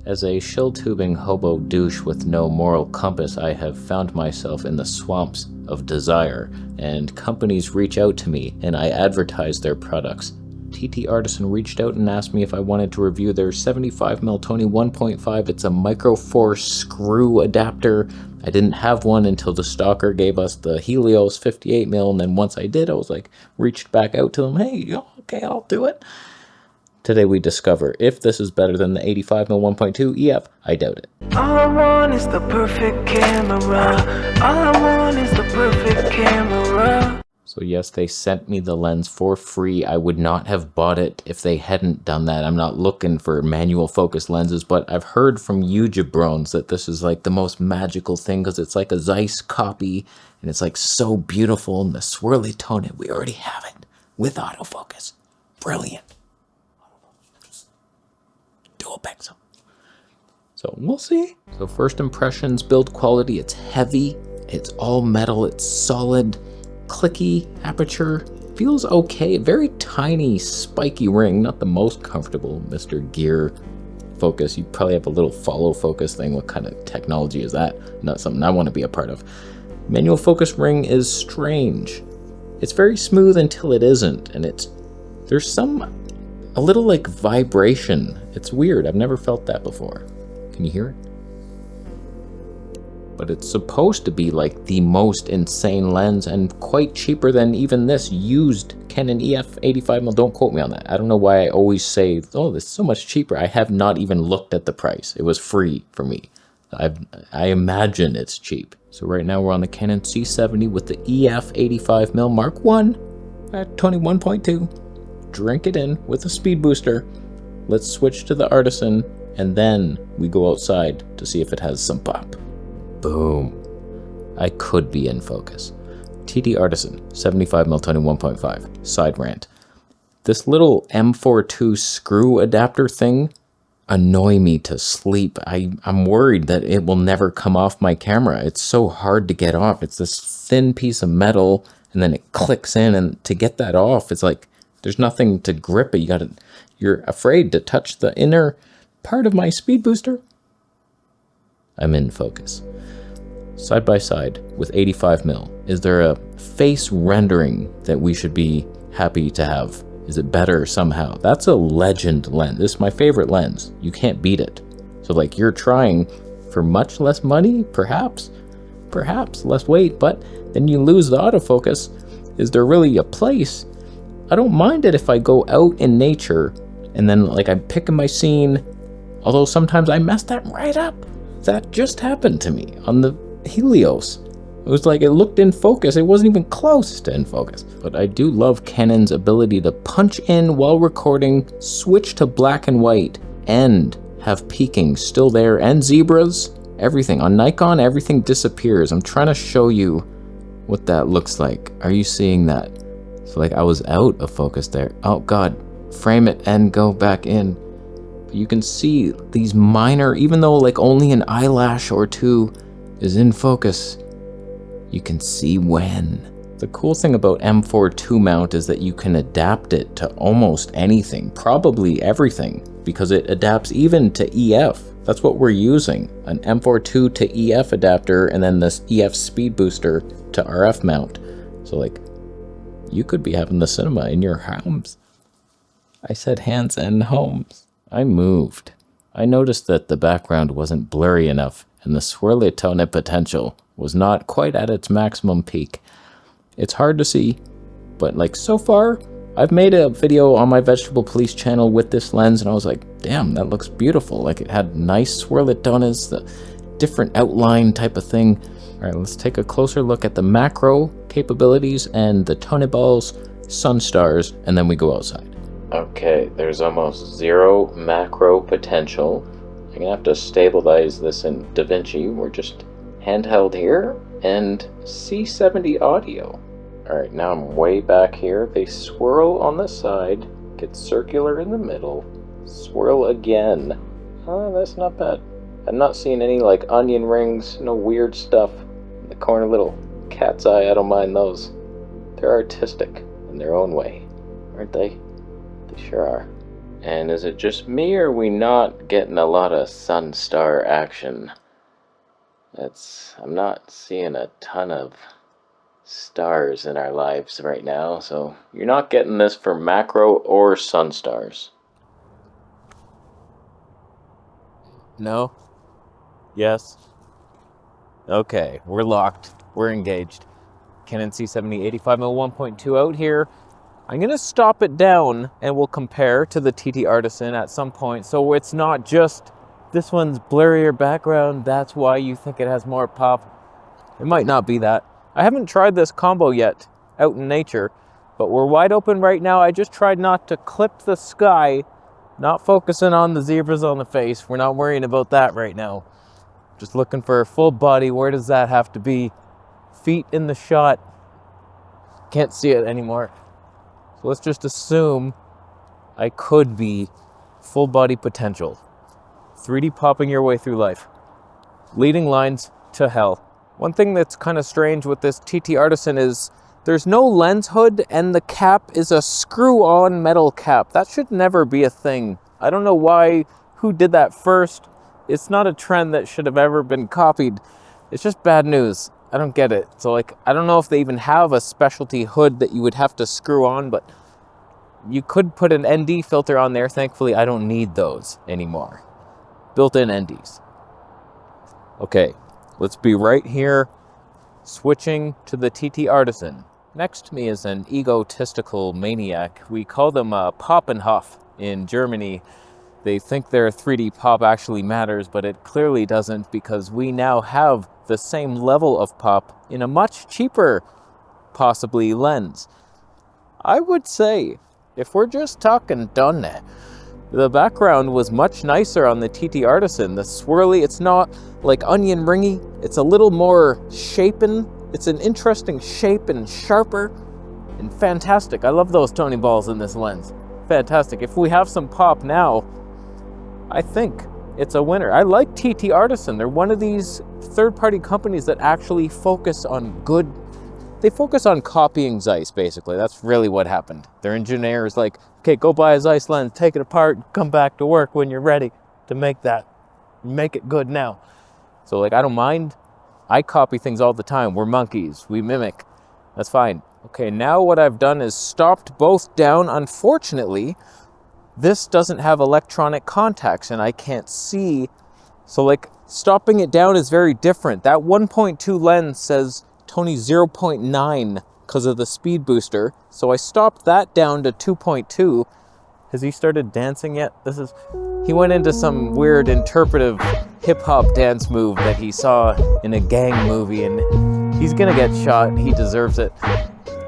As a shill-tubing hobo douche with no moral compass, I have found myself in the swamps of desire, and companies reach out to me and I advertise their products. TTArtisan reached out and asked me if I wanted to review their 75mm Tony 1.5. It's a micro four screw adapter. I didn't have one until the stalker gave us the Helios 58mm, and then once I did, I was like, reached back out to them, hey, okay, I'll do it. Today we discover if this is better than the 85mm 1.2 EF. I doubt it. All I want is the perfect camera. All I want is the perfect camera. So yes, they sent me the lens for free. I would not have bought it if they hadn't done that. I'm not looking for manual focus lenses, but I've heard from you jabrones that this is like the most magical thing because it's like a Zeiss copy and it's like so beautiful. And the Swirly Toneh, we already have it with autofocus. Brilliant. Dual pixel. So we'll see. So first impressions, build quality, it's heavy, it's all metal, it's solid, clicky aperture, feels okay, very tiny spiky ring, not the most comfortable Mr. Gear focus. You probably have a little follow focus thing. What kind of technology is that? Not something I want to be a part of. Manual focus ring is strange. It's very smooth until it isn't, and there's a little like vibration. It's weird, I've never felt that before. Can you hear it? But it's supposed to be like the most insane lens and quite cheaper than even this used Canon EF 85mm. Don't quote me on that. I don't know why I always say, oh, this is so much cheaper. I have not even looked at the price. It was free for me. I imagine it's cheap. So right now we're on the Canon C70 with the EF 85mm Mark I at Tony 1.2. Drink it in with a speed booster. Let's switch to the Artisan and then we go outside to see if it has some pop. Boom. I could be in focus. TTArtisan, 75mm Tony 1.5. Side rant. This little M42 screw adapter thing annoy me to sleep. I'm worried that it will never come off my camera. It's so hard to get off. It's this thin piece of metal and then it clicks in, and to get that off, it's like there's nothing to grip it. You're afraid to touch the inner part of my speed booster. I'm in focus. Side by side with 85mm, is there a face rendering that we should be happy to have? Is it better somehow? That's a legend lens. This is my favorite lens. You can't beat it. So like you're trying for much less money, perhaps less weight, but then you lose the autofocus. Is there really a place? I don't mind it if I go out in nature and then like I'm picking my scene, although sometimes I mess that right up. That just happened to me on the Helios. It was like it looked in focus. It wasn't even close to in focus. But I do love Canon's ability to punch in while recording, switch to black and white, and have peaking still there, and zebras, everything. On Nikon, everything disappears. I'm trying to show you what that looks like. Are you seeing that? So like I was out of focus there. Oh God, frame it and go back in. You can see these minor, even though like only an eyelash or two is in focus, you can see when. The cool thing about M42 mount is that you can adapt it to almost anything, probably everything, because it adapts even to EF. That's what we're using, an M42 to EF adapter and then this EF speed booster to RF mount. So like, you could be having the cinema in your homes. I said hands and homes. I moved. I noticed that the background wasn't blurry enough and the Swirly Toneh potential was not quite at its maximum peak. It's hard to see, but like so far, I've made a video on my Vegetable Police channel with this lens and I was like, damn, that looks beautiful. Like it had nice Swirly Tonehs, the different outline type of thing. All right, let's take a closer look at the macro capabilities and the Toneh balls, sun stars, and then we go outside. Okay, there's almost zero macro potential. I'm gonna have to stabilize this in DaVinci. We're just handheld here, and C70 audio. Alright, now I'm way back here. They swirl on the side, get circular in the middle, swirl again. Oh, that's not bad. I'm not seeing any like onion rings, no weird stuff in the corner, little cat's eye. I don't mind those. They're artistic in their own way, aren't they? They sure are. And is it just me, or are we not getting a lot of sun star action? I'm not seeing a ton of stars in our lives right now, so you're not getting this for macro or sun stars. No? Yes? Okay, we're locked. We're engaged. Canon C70 85mm 1.2 out here. I'm gonna stop it down and we'll compare to the TTArtisan at some point, so it's not just this one's blurrier background, that's why you think it has more pop. It might not be that. I haven't tried this combo yet out in nature, but we're wide open right now. I just tried not to clip the sky, not focusing on the zebras on the face. We're not worrying about that right now. Just looking for a full body. Where does that have to be? Feet in the shot. Can't see it anymore. So let's just assume I could be full body potential. 3D popping your way through life. Leading lines to hell. One thing that's kind of strange with this TTArtisan is there's no lens hood and the cap is a screw-on metal cap. That should never be a thing. I don't know why, who did that first. It's not a trend that should have ever been copied. It's just bad news. I don't get it. So like, I don't know if they even have a specialty hood that you would have to screw on, but you could put an ND filter on there. Thankfully, I don't need those anymore. Built-in NDs. Okay, let's be right here, switching to the TTArtisan. Next to me is an egotistical maniac. We call them Pop and Huff in Germany. They think their 3D pop actually matters, but it clearly doesn't, because we now have the same level of pop in a much cheaper, possibly, lens. I would say, if we're just talking Toneh, the background was much nicer on the TTArtisan. The swirly, it's not like onion ringy, it's a little more shapen. It's an interesting shape and sharper and fantastic. I love those Toneh balls in this lens. Fantastic. If we have some pop now, I think it's a winner. I like TTArtisan. They're one of these third-party companies that actually focus on good. They focus on copying Zeiss, basically. That's really what happened. Their engineer is like, okay, go buy a Zeiss lens, take it apart, come back to work when you're ready to make that. Make it good now. So like, I don't mind. I copy things all the time. We're monkeys. We mimic. That's fine. Okay, now what I've done is stopped both down. Unfortunately, this doesn't have electronic contacts and I can't see. So like, stopping it down is very different. That 1.2 lens says Toneh 0.9 because of the speed booster. So I stopped that down to 2.2. Has he started dancing yet? He went into some weird interpretive hip-hop dance move that he saw in a gang movie, and he's gonna get shot. He deserves it.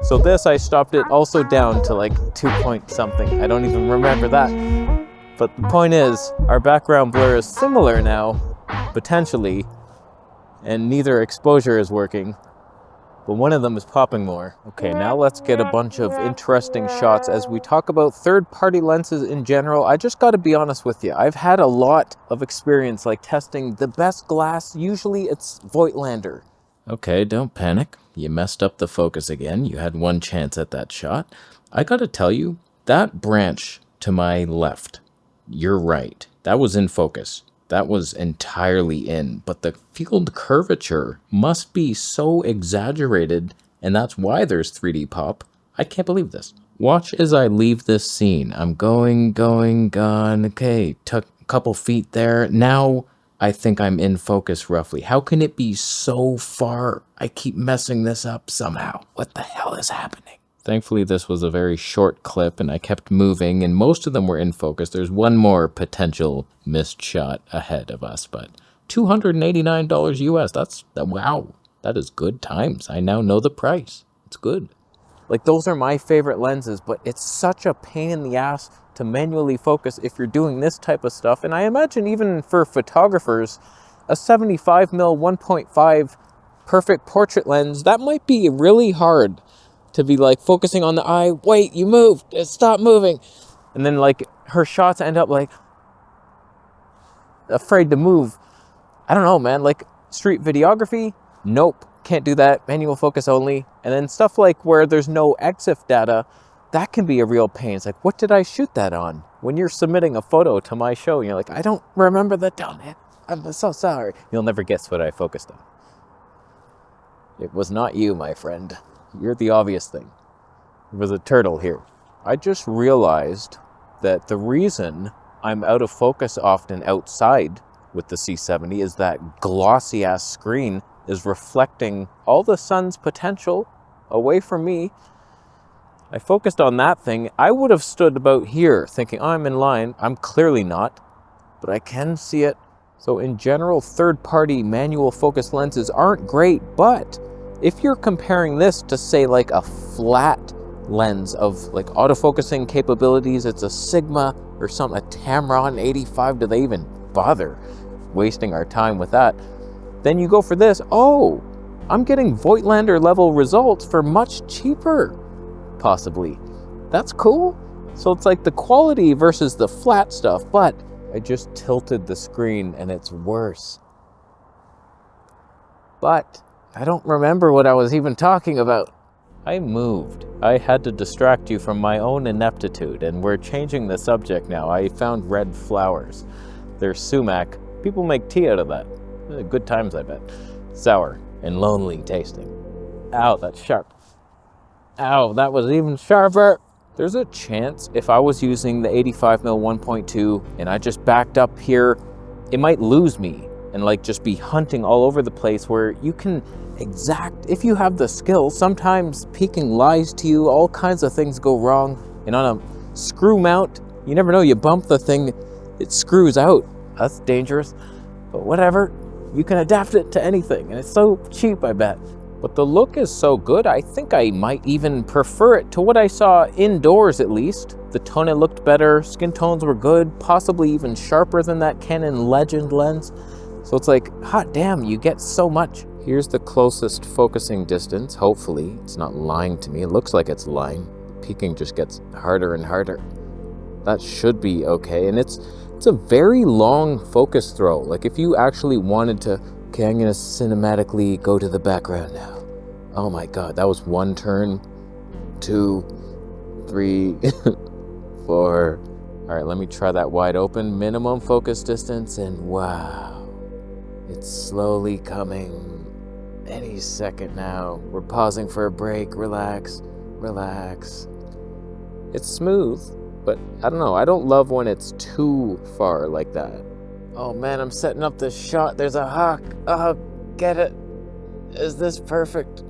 So this, I stopped it also down to like 2 point something. I don't even remember that. But the point is, our background blur is similar now, potentially, and neither exposure is working, but one of them is popping more. Okay, now let's get a bunch of interesting shots as we talk about third-party lenses in general. I just gotta be honest with you. I've had a lot of experience like testing the best glass. Usually it's Voigtlander. Okay, don't panic. You messed up the focus again. You had one chance at that shot. I gotta tell you, that branch to my left, you're right. That was in focus. That was entirely in, but the field curvature must be so exaggerated, and that's why there's 3D pop. I can't believe this. Watch as I leave this scene. I'm going, gone. Okay, took a couple feet there. Now I think I'm in focus roughly. How can it be so far? I keep messing this up somehow. What the hell is happening? Thankfully, this was a very short clip, and I kept moving, and most of them were in focus. There's one more potential missed shot ahead of us, but $289 US. Wow, that is good times. I now know the price. It's good. Like, those are my favorite lenses, but it's such a pain in the ass to manually focus if you're doing this type of stuff. And I imagine even for photographers, a 75mm 1.5 perfect portrait lens, that might be really hard to be like focusing on the eye. Wait, you moved. Stop moving. And then like her shots end up like afraid to move. I don't know, man. Like street videography, nope, can't do that. Manual focus only. And then stuff like where there's no EXIF data, that can be a real pain. It's like, what did I shoot that on? when you're submitting a photo to my show and you're like, I don't remember the tone. I'm so sorry. You'll never guess what I focused on. It was not you, my friend. You're the obvious thing. It was a turtle here. I just realized that the reason I'm out of focus often outside with the C70 is that glossy ass screen is reflecting all the sun's potential away from me. I focused on that thing. I would have stood about here thinking, oh, I'm in line. I'm clearly not, but I can see it. So in general, third-party manual focus lenses aren't great, but if you're comparing this to say like a flat lens of like autofocusing capabilities, it's a Sigma or something, a Tamron 85, do they even bother wasting our time with that? Then you go for this. Oh, I'm getting Voigtlander level results for much cheaper, possibly. That's cool. So it's like the quality versus the flat stuff, but I just tilted the screen and it's worse. But I don't remember what I was even talking about. I moved. I had to distract you from my own ineptitude, and we're changing the subject now. I found red flowers. They're sumac. People make tea out of that. Good times, I bet. Sour and lonely tasting. Ow, that's sharp. Ow, that was even sharper. There's a chance if I was using the 85mm 1.2 and I just backed up here, it might lose me and like just be hunting all over the place, where you can exact, if you have the skill, sometimes peaking lies to you, all kinds of things go wrong. And on a screw mount, you never know, you bump the thing, it screws out. That's dangerous, but whatever, you can adapt it to anything, and it's so cheap, I bet. But the look is so good, I think I might even prefer it to what I saw indoors, at least. The Toneh looked better, skin tones were good, possibly even sharper than that Canon Legend lens. So it's like, hot damn, you get so much. Here's the closest focusing distance. Hopefully it's not lying to me. It looks like it's lying. Peaking just gets harder and harder. That should be okay. And it's a very long focus throw. Like if you actually wanted to, okay, I'm gonna cinematically go to the background now. Oh my God, that was 1 turn, 2, 3, 4. All right, let me try that wide open. Minimum focus distance, and wow. It's slowly coming. Any second now. We're pausing for a break. Relax, relax. It's smooth, but I don't know. I don't love when it's too far like that. Oh man, I'm setting up this shot. There's a hawk. Oh, get it. Is this perfect?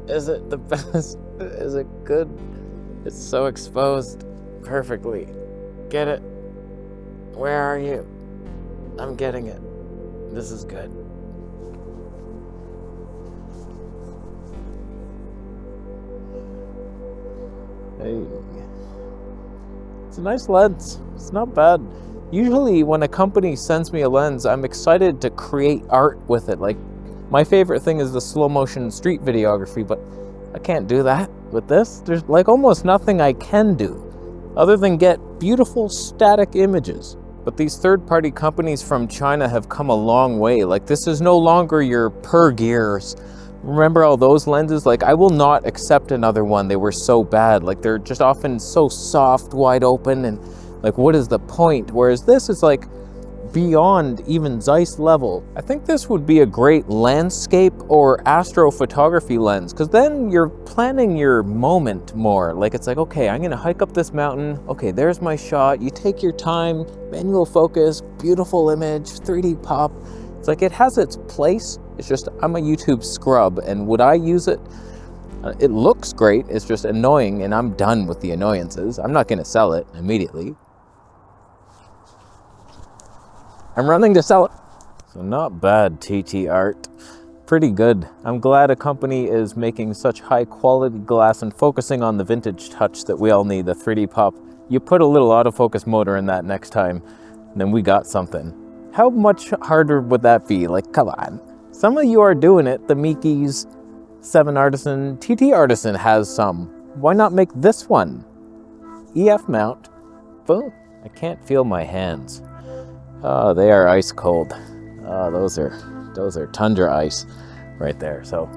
Is it the best? Is it good? It's so exposed perfectly. Get it. Where are you? I'm getting it. This is good. Hey. It's a nice lens. It's not bad. Usually when a company sends me a lens, I'm excited to create art with it. Like, my favorite thing is the slow motion street videography, but I can't do that with this. There's like almost nothing I can do other than get beautiful static images. But these third-party companies from China have come a long way. Like, this is no longer your per gears. Remember all those lenses? Like, I will not accept another one. They were so bad. Like, they're just often so soft, wide open, and like, what is the point? Whereas this is like beyond even Zeiss level. I think this would be a great landscape or astrophotography lens, because then you're planning your moment more. Like, it's like, okay, I'm gonna hike up this mountain. Okay, there's my shot. You take your time, manual focus, beautiful image, 3D pop. It's like, it has its place. It's just, I'm a YouTube scrub, and would I use it? It looks great. It's just annoying, and I'm done with the annoyances. I'm not gonna sell it immediately. I'm running to sell it. So not bad, TT art. Pretty good. I'm glad a company is making such high quality glass and focusing on the vintage touch that we all need, the 3D pop. You put a little autofocus motor in that next time, and then we got something. How much harder would that be? Like, come on. Some of you are doing it. The Miki's, TTArtisan. TTArtisan has some. Why not make this one? EF mount. Boom. I can't feel my hands. Oh, they are ice cold. Oh, those are tundra ice right there. So,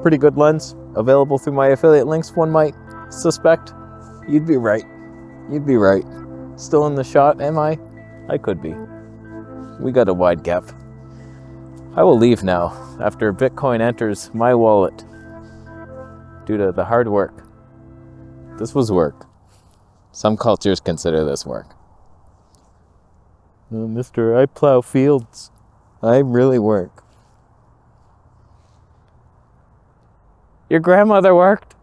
pretty good lens, available through my affiliate links. One might suspect. You'd be right. You'd be right. Still in the shot, am I? I could be. We got a wide gap. I will leave now after Bitcoin enters my wallet due to the hard work. This was work. Some cultures consider this work. Oh, Mr. I plow fields. I really work. Your grandmother worked?